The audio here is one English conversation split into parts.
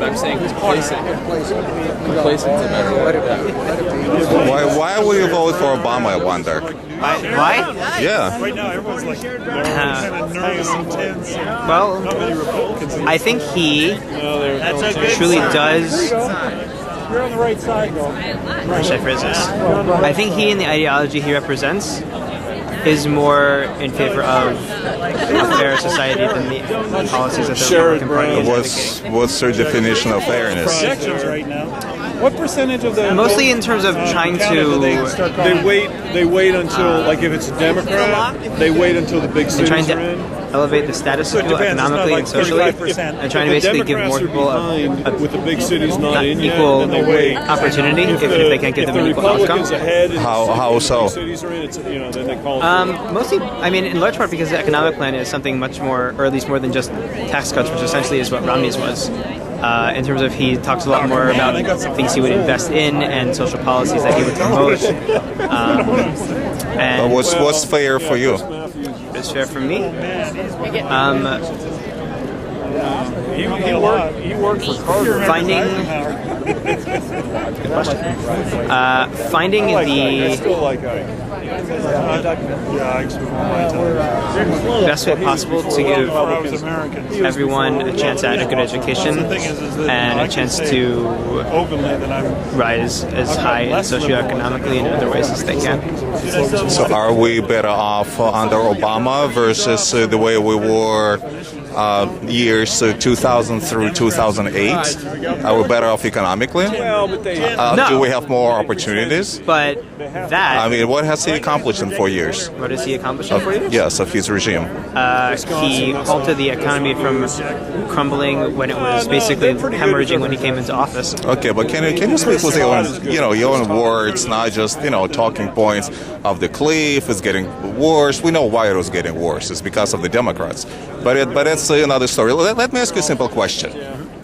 I'm saying complacent. Complacent's a better word. Why would you vote for Obama, I wonder? Why? Yeah. Right now, everyone's like, kind of nervous and tense. Well, Not many Republicans. I think he truly does. You're on the right side, though. How should I phrase this? I think he and the ideology he represents is more in favor of a fair society than the policies that the Republican Party is What's your definition of fairness? Projections right now. What percentage of the mostly in terms of trying to they wait until, like, if it's a Democrat, they wait until the big cities trying to are in. elevate the status So it quo depends. economically and It's not socially, like 35%. and trying to basically give more people with the big cities not in yet, equal then they wait. opportunity, even if they can't give them an equal outcome. How so? Cities are in, it's, then they call Mostly, I mean, in large part because the economic plan is something much more, or at least more than just tax cuts, which essentially is what Romney's was. In terms of, he talks a lot more about things he would invest in and social policies that he would promote. And What's fair for you? What's fair for me? He worked for Carter. Finding good question. Finding the best way possible to give everyone a chance at a good education and a chance to rise as high socioeconomically and in other ways as they can. So are we better off under Obama versus the way we were years 2000 through 2008? Are we better off economically? No. Do we have more opportunities? But that... I mean, what has he accomplished in 4 years? What has he accomplished in 4 years? Yes, of his regime. He halted the economy from crumbling when it was basically hemorrhaging when he came into office. Okay, but can you speak with your own words, not just talking points of the cliff? It's getting worse. We know why it was getting worse. It's because of the Democrats. But that's another story. Let me ask you a simple question.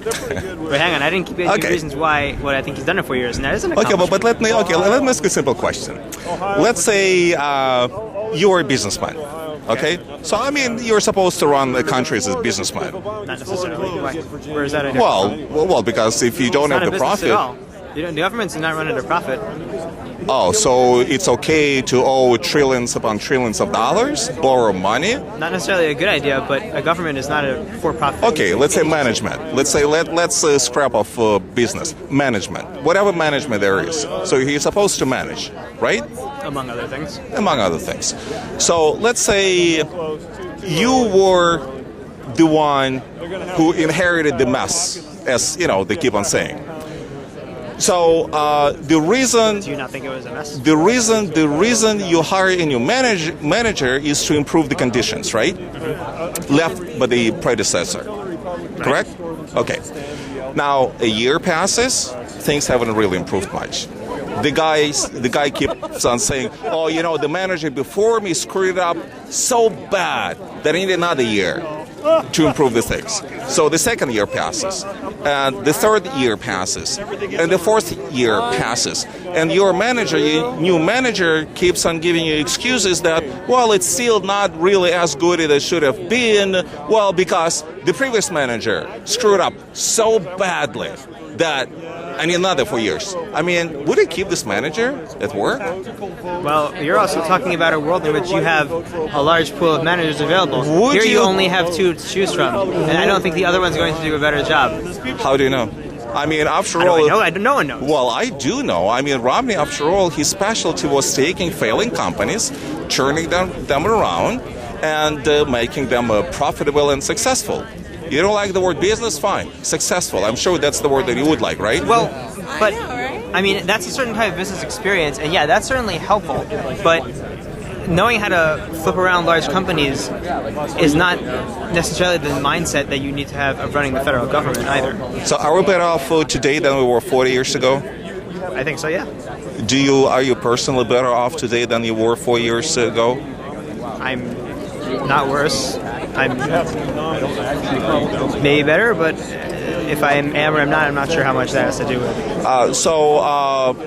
But hang on, I didn't give you reasons why what I think he's done in 4 years, and that is an accomplishment. But let me ask you a simple question. Let's say you're a businessman. Okay, so I mean, you're supposed to run the country as a businessman. Not necessarily. Why? Where is that idea? Well, because if you don't have the profit, at all. The government's not running at a profit. Oh, so it's okay to owe trillions upon trillions of dollars, borrow money? Not necessarily a good idea, but a government is not a for-profit. Okay, let's say management. Let's scrap off business management, whatever management there is. So he's supposed to manage, right? Among other things. Among other things. So let's say you were the one who inherited the mess, as they keep on saying. So the reason. Do you not think it was a mess? The reason you hire a new manager is to improve the conditions, right? Left by the predecessor, correct? Okay. Now a year passes, things haven't really improved much. The guy keeps on saying, "Oh, the manager before me screwed it up so bad that I need another year to improve the things." So the second year passes, and the third year passes, and the fourth year passes, and your new manager keeps on giving you excuses that, well, it's still not really as good as it should have been, well, because the previous manager screwed up so badly that I need another 4 years. I mean, would it keep this manager at work? Well, you're also talking about a world in which you have a large pool of managers available. Here you only have two to choose from, and I don't think the other one's going to do a better job. How do you know? I mean, after all... No one knows. Well, I do know. I mean, Romney, after all, his specialty was taking failing companies, turning them around, and making them profitable and successful. You don't like the word business? Fine. Successful. I'm sure that's the word that you would like, right? Well, but, I mean, that's a certain type of business experience, and yeah, that's certainly helpful, but knowing how to flip around large companies is not necessarily the mindset that you need to have of running the federal government either. So are we better off today than we were 40 years ago? I think so, yeah. Are you personally better off today than you were 4 years ago? I'm not worse. I'm maybe better, but if I am or I'm not sure how much that has to do with it. So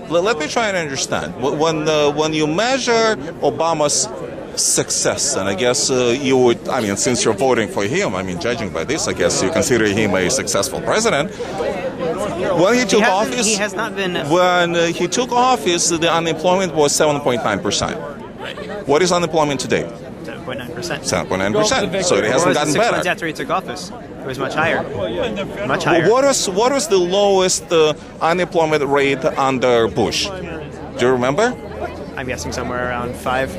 let me try and understand. When you measure Obama's success, and I guess you would, I mean, since you're voting for him, I mean, judging by this, I guess you consider him a successful president. When he took office, he has not been. when he took office, the unemployment was 7.9%. What is unemployment today? 7.9%. 7.9%. So it hasn't gotten 6 better. months after he took office, it was much higher. Much higher. What was the lowest unemployment rate under Bush? Do you remember? I'm guessing somewhere around 5.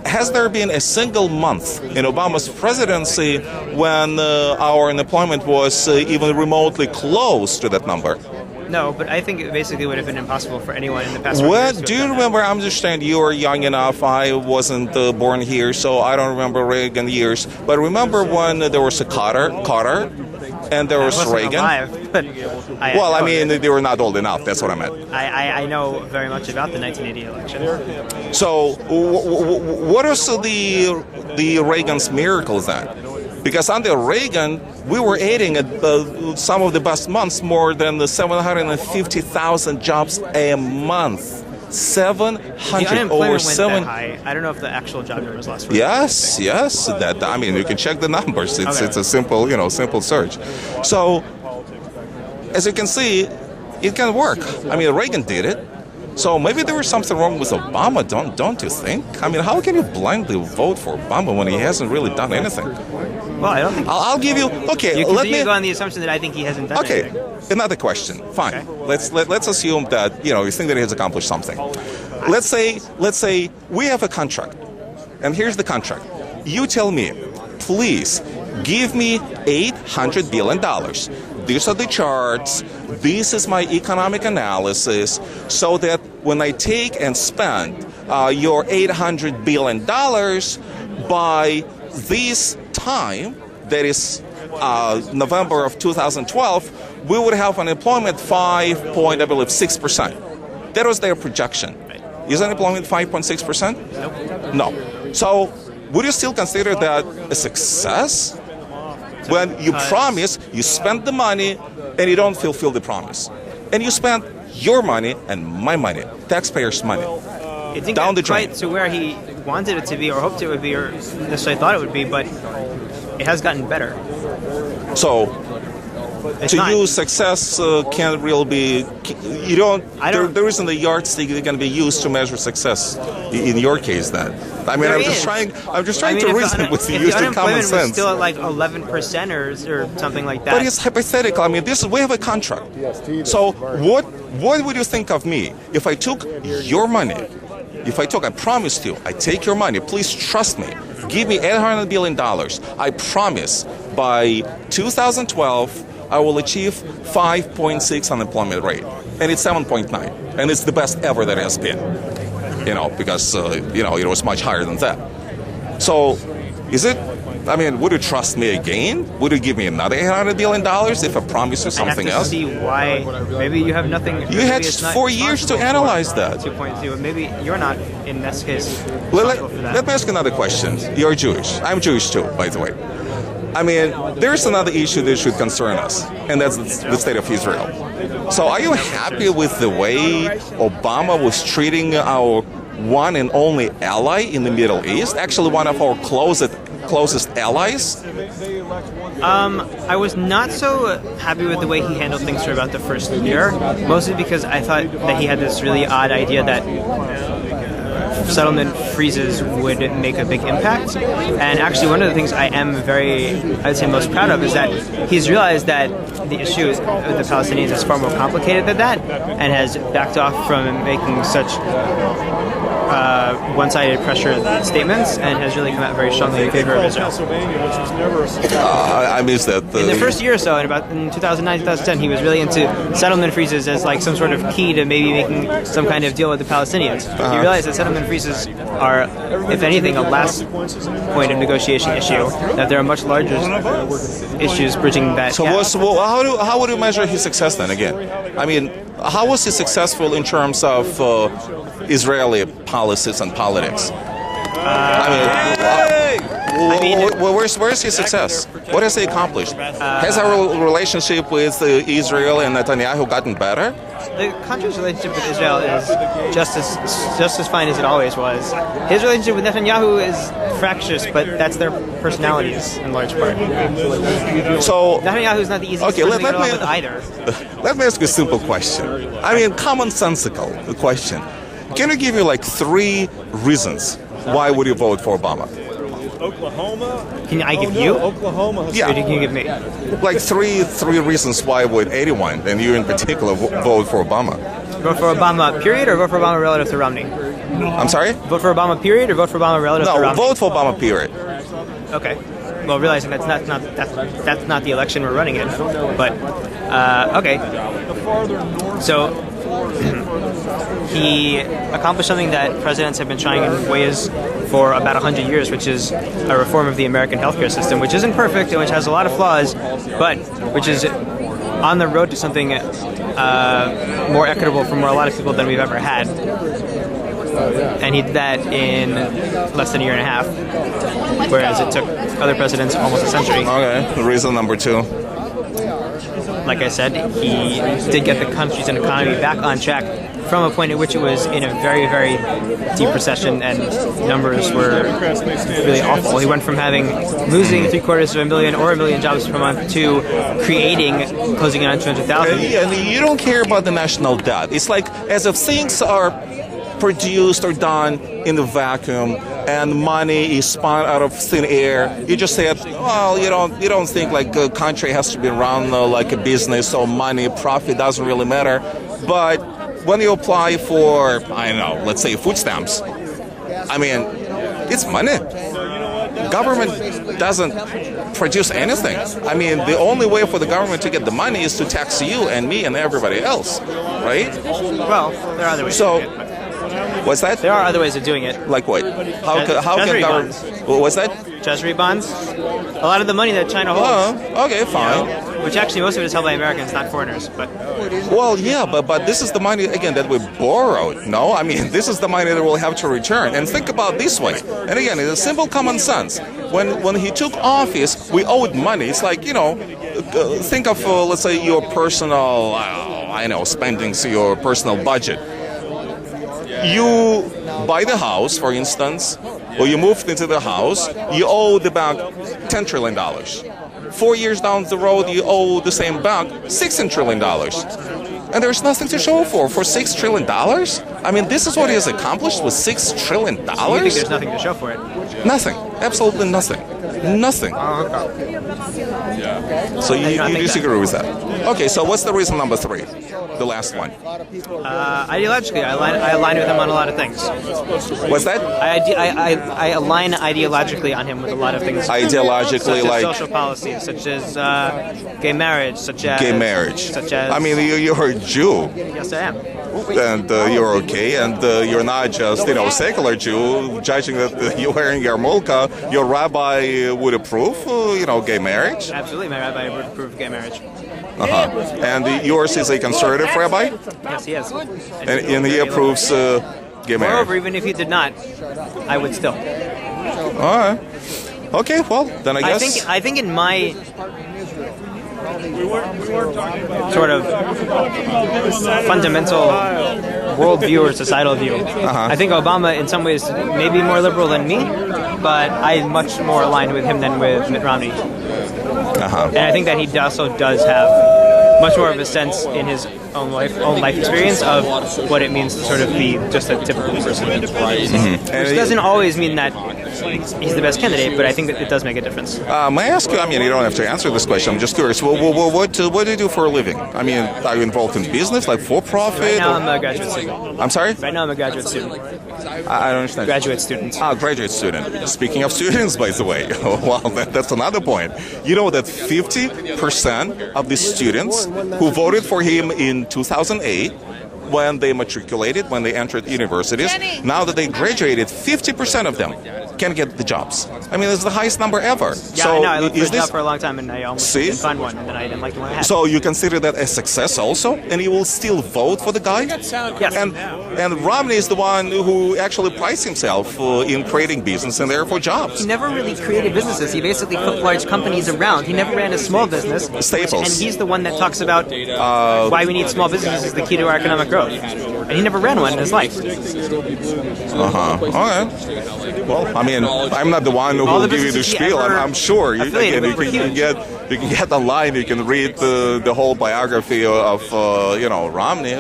Has there been a single month in Obama's presidency when our unemployment was even remotely close to that number? No, but I think it basically would have been impossible for anyone in the past. Well, do you remember? I understand you were young enough. I wasn't born here, so I don't remember Reagan years. But remember when there was a Carter, and there was Reagan? Alive, but Well, I mean, they were not old enough. That's what I meant. I know very much about the 1980 election. So, what is the Reagan's miracle then? Because under Reagan, we were adding some of the best months, more than 750,000 jobs a month. 700 The unemployment over went 7. that high. I don't know if the actual job numbers last week. Yes. That, I mean, you can check the numbers. It's a simple search. So, as you can see, it can work. I mean, Reagan did it. So maybe there was something wrong with Obama, don't you think? I mean, how can you blindly vote for Obama when he hasn't really done anything? Well, I don't think. I'll give you. Okay, You let continue me. to go on the assumption that I think he hasn't done Okay, anything. another question. Fine. Okay. Let's assume that you think that he has accomplished something. Let's say we have a contract, and here's the contract. You tell me, please give me $800 billion. These are the charts. This is my economic analysis, so that when I take and spend your $800 billion by this time, that is November of 2012, we would have unemployment 5.6%. That was their projection. Is unemployment 5.6%? No. So would you still consider that a success? When you promise, you spend the money, and you don't fulfill the promise. And you spend your money and my money, taxpayers' money, It didn't down the get drain. quite to where he wanted it to be, or hoped it would be, or necessarily thought it would be, but it has gotten better. So, It's to not- you, success can't really be. You don't. I don't- There isn't a yardstick that can be used to measure success. In your case, then. I mean, There I'm just is. trying I mean, to if reason with you if using the common unemployment was sense. still at like 11% or something like that. But it's hypothetical. I mean, we have a contract. So what would you think of me if I took your money? If I promised you, I take your money. Please trust me. Give me $800 billion. I promise by 2012 I will achieve 5.6 unemployment rate, and it's 7.9, and it's the best ever that has been. Because it was much higher than that. So, is it? I mean, would you trust me again? Would you give me another $800 billion if I promise you something I have to else? see why. Maybe you have nothing. You had 4 years to analyze that. 2.2. Maybe you're not in this case. Let responsible for that. me ask another question. You're Jewish. I'm Jewish too, by the way. I mean, there's another issue that should concern us, and that's the state of Israel. So are you happy with the way Obama was treating our one and only ally in the Middle East? Actually, one of our closest allies? I was not so happy with the way he handled things for about the first year, mostly because I thought that he had this really odd idea that settlement freezes would make a big impact. And actually, one of the things I am I'd say most proud of is that he's realized that the issue with the Palestinians is far more complicated than that, and has backed off from making such one-sided pressure statements, and has really come out very strongly in favor of Israel. I missed that. In the first year or so, in 2009, 2010, he was really into settlement freezes as like some sort of key to maybe making some kind of deal with the Palestinians. He realized that settlement freezes are, if anything, a last point of negotiation issue, that there are much larger issues bridging that gap. So how would you measure his success then again? I mean, how was he successful in terms of Israeli policies and politics? Where's his success? What has he accomplished? Has our relationship with Israel and Netanyahu gotten better? The country's relationship with Israel is just as fine as it always was. His relationship with Netanyahu is fractious, but that's their personalities in large part. So Netanyahu's not the easiest person to get along with either. Let me ask you a simple question. I mean, commonsensical question. Can you give me like 3 reasons why would you vote for Obama? Oklahoma? Can I give you? Oklahoma. Yeah. Or can you give me? Like three reasons why would anyone, and you in particular, vote for Obama? Vote for Obama, period, or vote for Obama relative to Romney? I'm sorry? Vote for Obama, period, or vote for Obama relative to No, Romney? vote for Obama, period. Okay. Well, realizing that's not the election we're running in, but okay. So he accomplished something that presidents have been trying in ways for about 100 years, which is a reform of the American healthcare system, which isn't perfect and which has a lot of flaws, but which is on the road to something more equitable for a lot of people than we've ever had. And he did that in less than a year and a half, whereas it took other presidents almost a century. Okay, reason number 2. Like I said, he did get the country's economy back on track from a point at which it was in a very, very deep recession and numbers were really awful. He went from losing 750,000 or 1 million jobs per month to closing in on 200,000. And you don't care about the national debt. It's like as if things are produced or done in the vacuum and money is spun out of thin air. You just said, well, you don't think like a country has to be run like a business, so money, profit doesn't really matter. But when you apply for, I don't know, let's say food stamps, I mean, it's money. Government doesn't produce anything. I mean, the only way for the government to get the money is to tax you and me and everybody else, right? Well, there are other ways. So, what's that? There are other ways of doing it. Like what? How Treasury can government? What's that? Treasury bonds. A lot of the money that China holds. Oh, okay, fine. Which actually most of it is held by Americans, not foreigners. But well, yeah, but this is the money again that we borrowed. No, I mean this is the money that we'll have to return. And think about it this way. And again, it's a simple common sense. When he took office, we owed money. It's like think of let's say your personal, spending, so your personal budget. You buy the house, for instance, or you moved into the house, you owe the bank $10 trillion. 4 years down the road, you owe the same bank $16 trillion. And there's nothing to show for $6 trillion? I mean, this is what he has accomplished with $6 trillion? you think there's nothing to show for it? Nothing. Absolutely nothing. Nothing. So you disagree with that? Okay, so what's the reason number 3? The last one. Ideologically, I align with him on a lot of things. What's that? I align ideologically on him with a lot of things. Ideologically, such like as social policies, such as gay marriage, such as I mean, you're a Jew. Yes, I am. And you're okay, and you're not just secular Jew. Judging that you're wearing yarmulke, your rabbi would approve, gay marriage. Absolutely, my rabbi would approve gay marriage. And yours is a conservative rabbi? Yes, he is. And he approves gay marriage. Moreover, even if he did not, I would still. All right. Okay, well, then I guess... I think in my sort of fundamental worldview or societal view, I think Obama in some ways may be more liberal than me, but I'm much more aligned with him than with Mitt Romney. And I think that he also does have much more of a sense in his own life experience of what it means to sort of be just a typical person. Which doesn't always mean that he's the best candidate, but I think that it does make a difference. May I ask you, I mean, you don't have to answer this question, I'm just curious, what do you do for a living? I mean, are you involved in business, like for-profit? Right now I'm a graduate student. I'm sorry? Right now I'm a graduate student. I don't understand. Graduate student. Graduate student. Speaking of students, by the way, well, that's another point. You know that 50% of the students who voted for him in 2008, when they matriculated, when they entered universities, now that they graduated, 50% of them can't get the jobs. I mean, it's the highest number ever. Yeah, so I know. I looked for a is job this, for a long time, and I almost See? didn't find one, and then I didn't like the one I had. so you consider that a success also, and you will still vote for the guy? Yes. And Romney is the one who actually priced himself in creating business and therefore jobs. He never really created businesses. He basically flipped large companies around. He never ran a small business. Staples. And he's the one that talks about why we need small businesses is the key to our economic growth. And he never ran one in his life. All right. Well, I mean, I'm not the one who All will the give you the businesses he spiel. ever I'm sure you, affiliated again, with were huge. you can get online. You can read the whole biography of Romney.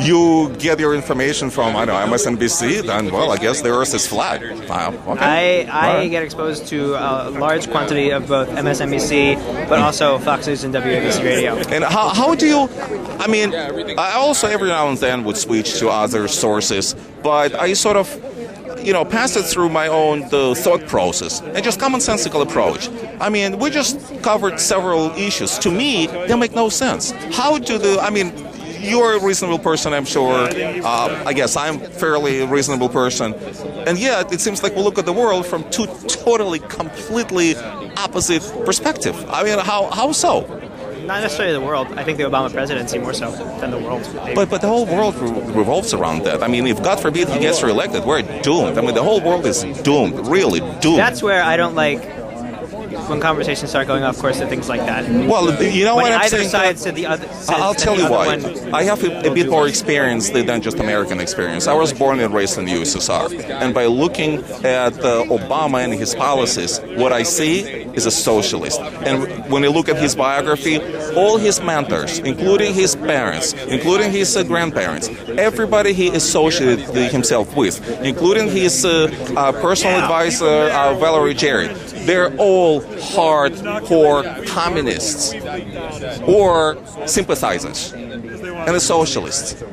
You get your information from, I don't know, MSNBC, then, well, I guess the earth is flat. Wow. Okay. I get exposed to a large quantity of both MSNBC, but also Fox News and WABC Radio. And how do you, I mean, I also every now and then would switch to other sources, but I sort of, pass it through my own thought process and just commonsensical approach. I mean, we just covered several issues. To me, they make no sense. You're a reasonable person, I'm sure. I guess I'm a fairly reasonable person. And yet, it seems like we look at the world from two totally, completely opposite perspectives. I mean, how so? Not necessarily the world. I think the Obama presidency more so than the world. But the whole world revolves around that. I mean, if God forbid he gets reelected, we're doomed. I mean, the whole world is doomed, really doomed. That's where I don't like when conversations start going off course to things like that. Well, you know what I'm either saying? side said the other. I'll tell you why. I have a bit more experience than just American experience. I was born and raised in the USSR. And by looking at Obama and his policies, what I see is a socialist. And when you look at his biography, all his mentors, including his parents, including his grandparents, everybody he associated himself with, including his personal advisor, Valerie Jarrett, they're all hardcore communists or sympathizers and a socialist.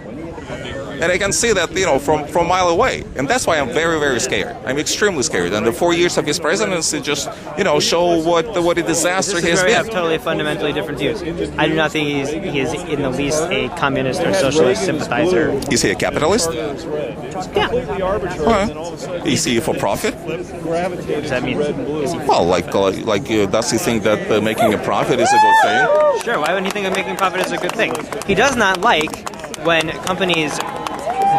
And I can see that, from a mile away. And that's why I'm very, very scared. I'm extremely scared. And the 4 years of his presidency just, show what a disaster he has We been. have totally fundamentally different views. I do not think he is in the least a communist or socialist sympathizer. Is he a capitalist? Yeah. Is he for profit? What does that mean? Is he Well, does he think that making a profit is a good thing? Sure, why wouldn't he think of making profit as a good thing? He does not like when companies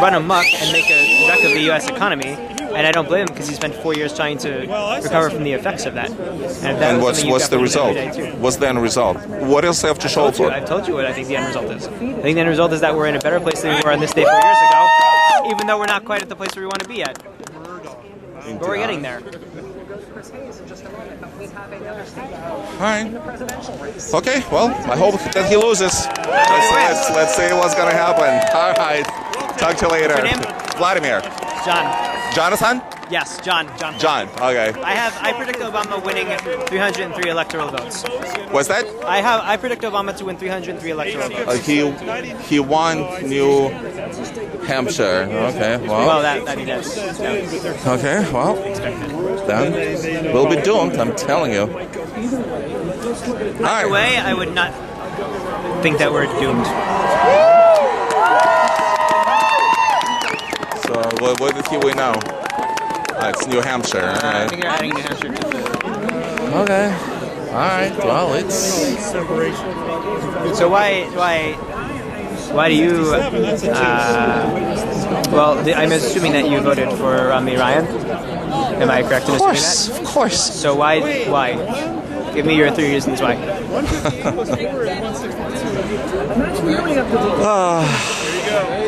run amok and make a wreck of the U.S. economy, and I don't blame him because he spent 4 years trying to recover from the effects of that. And what's the result? What's the end result? What else do I have to show for? I've told you what I think the end result is. I think the end result is that we're in a better place than we were on this day 4 years ago, even though we're not quite at the place where we want to be at. But we're getting there. All right. Okay, well, I hope that he loses. Let's see what's going to happen. All right. Talk to you later. What's your name? Vladimir. John. Jonathan? Yes, John. John, okay. I predict Obama winning 303 electoral votes. What's that? I predict Obama to win 303 electoral votes. He won New Hampshire. Okay, Well, that does. Okay, well, then we'll be doomed, I'm telling you. Either way, I would not think that we're doomed. So, what did he win now? It's New Hampshire. All I right. think they're adding New Hampshire to the... Okay. All right. Well, it's... So why do you... I'm assuming that you voted for Romney Ryan. Am I correct in assuming that? Of course. So why? Give me your 3 reasons why.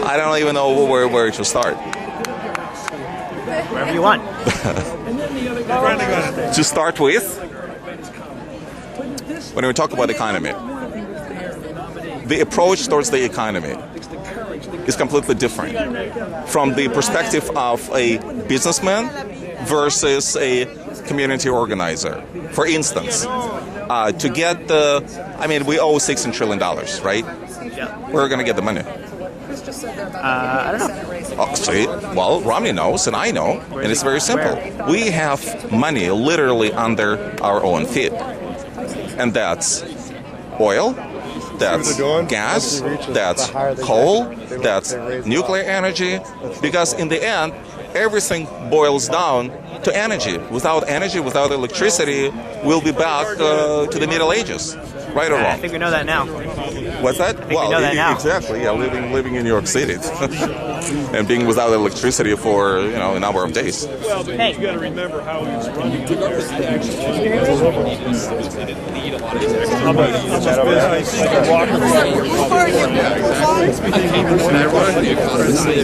I don't even know where to start. Wherever you want. To start with, when we talk about economy, the approach towards the economy is completely different from the perspective of a businessman versus a community organizer. For instance, to get we owe $16 trillion, right? Yeah. Where are we going to get the money? I don't know. Oh, see, well, Romney knows, and I know, and it's very simple. We have money literally under our own feet, and that's oil, that's gas, that's coal, that's nuclear energy, because in the end, everything boils down to energy. Without energy, without electricity, we'll be back to the Middle Ages, right or I wrong. think we know that now. What's that? we know that now. Exactly. Yeah, living in New York City and being without electricity for a number of days. Well, but Hey. you got to remember how he was running. How much business Rockefeller. When I run the economy,